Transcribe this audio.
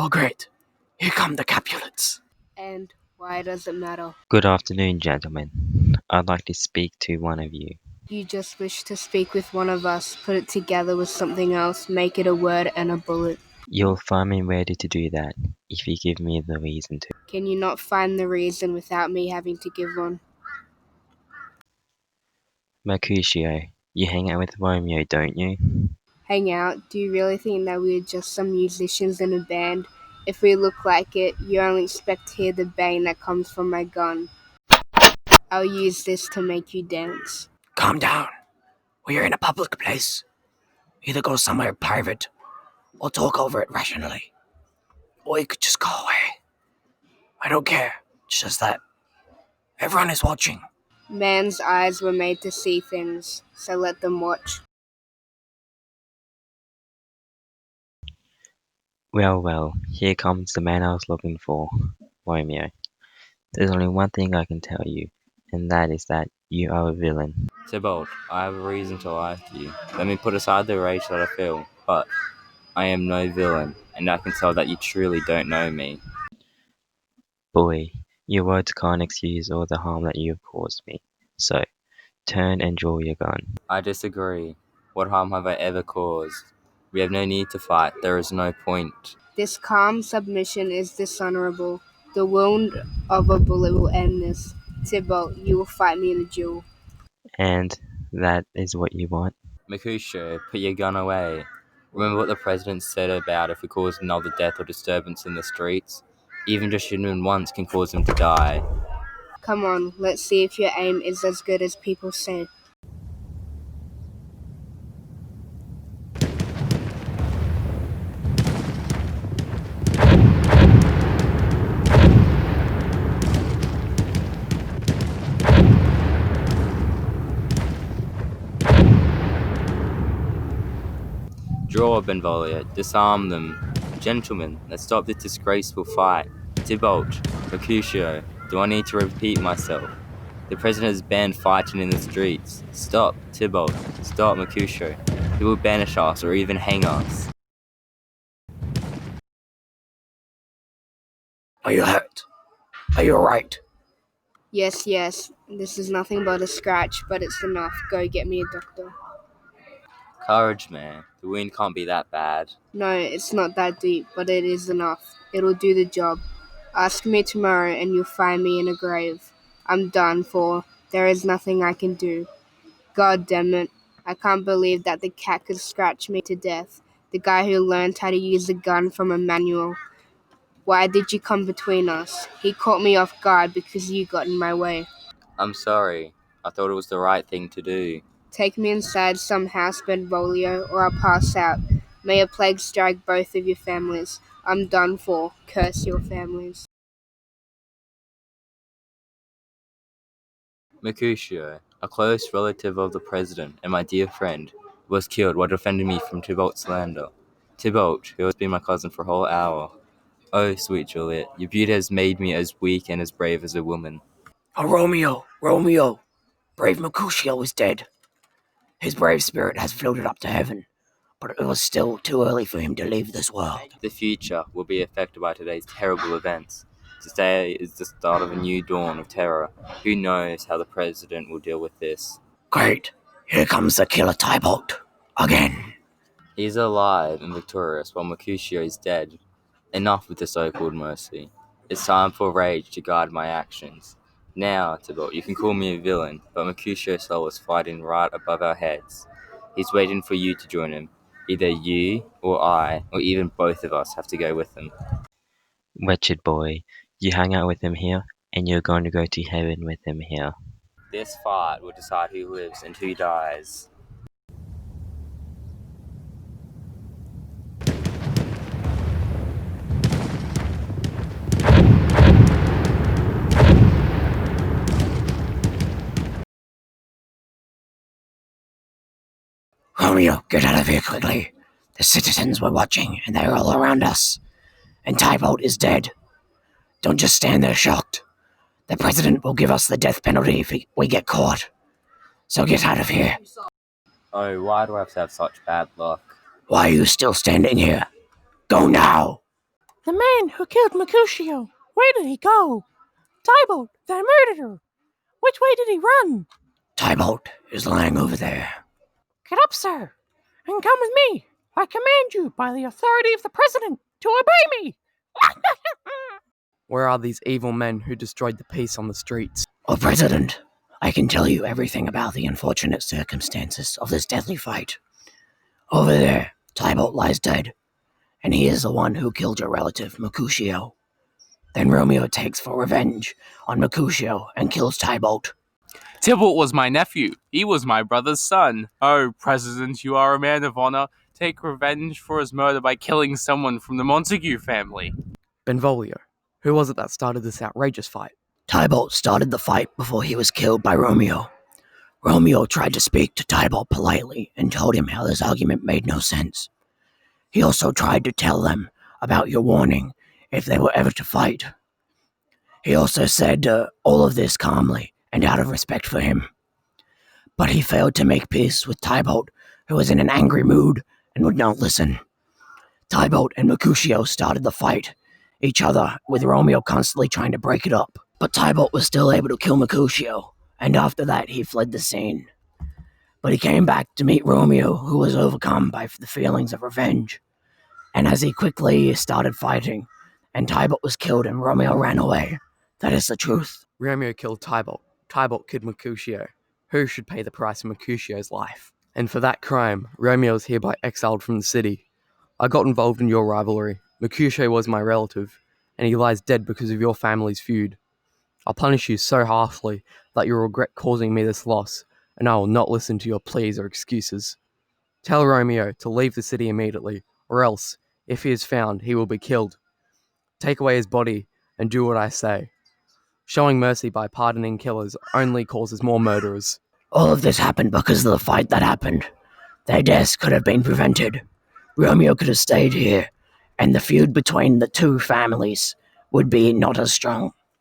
Oh great, here come the Capulets. And why does it matter? Good afternoon, gentlemen. I'd like to speak to one of you. You just wish to speak with one of us, put it together with something else, make it a word and a bullet. You'll find me ready to do that if you give me the reason to. Can you not find the reason without me having to give one? Mercutio, you hang out with Romeo, don't you? Hang out? Do you really think that we're just some musicians in a band? If we look like it, you only expect to hear the bang that comes from my gun. I'll use this to make you dance. Calm down. We're in a public place. Either go somewhere private or talk over it rationally. Or you could just go away. I don't care. It's just that everyone is watching. Man's eyes were made to see things, so let them watch. Well, here comes the man I was looking for, Romeo. There's only one thing I can tell you, and that is that you are a villain. Tybalt, I have a reason to like you. Let me put aside the rage that I feel, but I am no villain, and I can tell that you truly don't know me. Boy, your words can't excuse all the harm that you have caused me. So, turn and draw your gun. I disagree. What harm have I ever caused? We have no need to fight. There is no point. This calm submission is dishonorable. The wound of a bullet will end this. Tybalt, you will fight me in a duel. And that is what you want? Mercutio, put your gun away. Remember what the president said about if we cause another death or disturbance in the streets? Even just shooting once can cause him to die. Come on, let's see if your aim is as good as people say. Draw, Benvolio. Disarm them. Gentlemen, let's stop this disgraceful fight. Tybalt, Mercutio, do I need to repeat myself? The president has banned fighting in the streets. Stop, Tybalt. Stop, Mercutio. He will banish us or even hang us. Are you hurt? Are you alright? Yes, this is nothing but a scratch, but it's enough. Go get me a doctor. Courage, man. The wound can't be that bad. No, it's not that deep, but it is enough. It'll do the job. Ask me tomorrow and you'll find me in a grave. I'm done for. There is nothing I can do. God damn it. I can't believe that the cat could scratch me to death. The guy who learned how to use a gun from a manual. Why did you come between us? He caught me off guard because you got in my way. I'm sorry. I thought it was the right thing to do. Take me inside some house, Benvolio, or I'll pass out. May a plague strike both of your families. I'm done for. Curse your families. Mercutio, a close relative of the president and my dear friend, was killed while defending me from Tybalt's slander. Tybalt, who has been my cousin for a whole hour. Oh, sweet Juliet, your beauty has made me as weak and as brave as a woman. Oh, Romeo. Brave Mercutio is dead. His brave spirit has floated up to heaven, but it was still too early for him to leave this world. The future will be affected by today's terrible events. Today is the start of a new dawn of terror. Who knows how the president will deal with this? Great, here comes the killer Tybalt. Again. He is alive and victorious while Mercutio is dead. Enough with the so-called mercy. It's time for rage to guide my actions. Now, Tybalt, you can call me a villain, but Mercutio's soul is fighting right above our heads. He's waiting for you to join him. Either you, or I, or even both of us have to go with him. Wretched boy, you hang out with him here, and you're going to go to heaven with him here. This fight will decide who lives and who dies. Romeo, get out of here quickly. The citizens were watching, and they're all around us. And Tybalt is dead. Don't just stand there shocked. The president will give us the death penalty if we get caught. So get out of here. Oh, why do I have to have such bad luck? Why are you still standing here? Go now! The man who killed Mercutio, where did he go? Tybalt, the murderer! Which way did he run? Tybalt is lying over there. Get up, sir, and come with me. I command you by the authority of the president to obey me. Where are these evil men who destroyed the peace on the streets? Oh, President, I can tell you everything about the unfortunate circumstances of this deadly fight. Over there, Tybalt lies dead, and he is the one who killed your relative, Mercutio. Then Romeo takes for revenge on Mercutio and kills Tybalt. Tybalt was my nephew. He was my brother's son. Oh, President, you are a man of honor. Take revenge for his murder by killing someone from the Montague family. Benvolio, who was it that started this outrageous fight? Tybalt started the fight before he was killed by Romeo. Romeo tried to speak to Tybalt politely and told him how this argument made no sense. He also tried to tell them about your warning if they were ever to fight. He also said all of this calmly and out of respect for him. But he failed to make peace with Tybalt, who was in an angry mood and would not listen. Tybalt and Mercutio started the fight, each other, with Romeo constantly trying to break it up. But Tybalt was still able to kill Mercutio, and after that he fled the scene. But he came back to meet Romeo, who was overcome by the feelings of revenge. And as he quickly started fighting, and Tybalt was killed and Romeo ran away. That is the truth. Romeo killed Tybalt. Tybalt killed Mercutio. Who should pay the price of Mercutio's life? And for that crime, Romeo is hereby exiled from the city. I got involved in your rivalry. Mercutio was my relative, and he lies dead because of your family's feud. I'll punish you so harshly that you'll regret causing me this loss, and I will not listen to your pleas or excuses. Tell Romeo to leave the city immediately, or else, if he is found, he will be killed. Take away his body and do what I say. Showing mercy by pardoning killers only causes more murderers. All of this happened because of the fight that happened. Their deaths could have been prevented. Romeo could have stayed here, and the feud between the two families would be not as strong.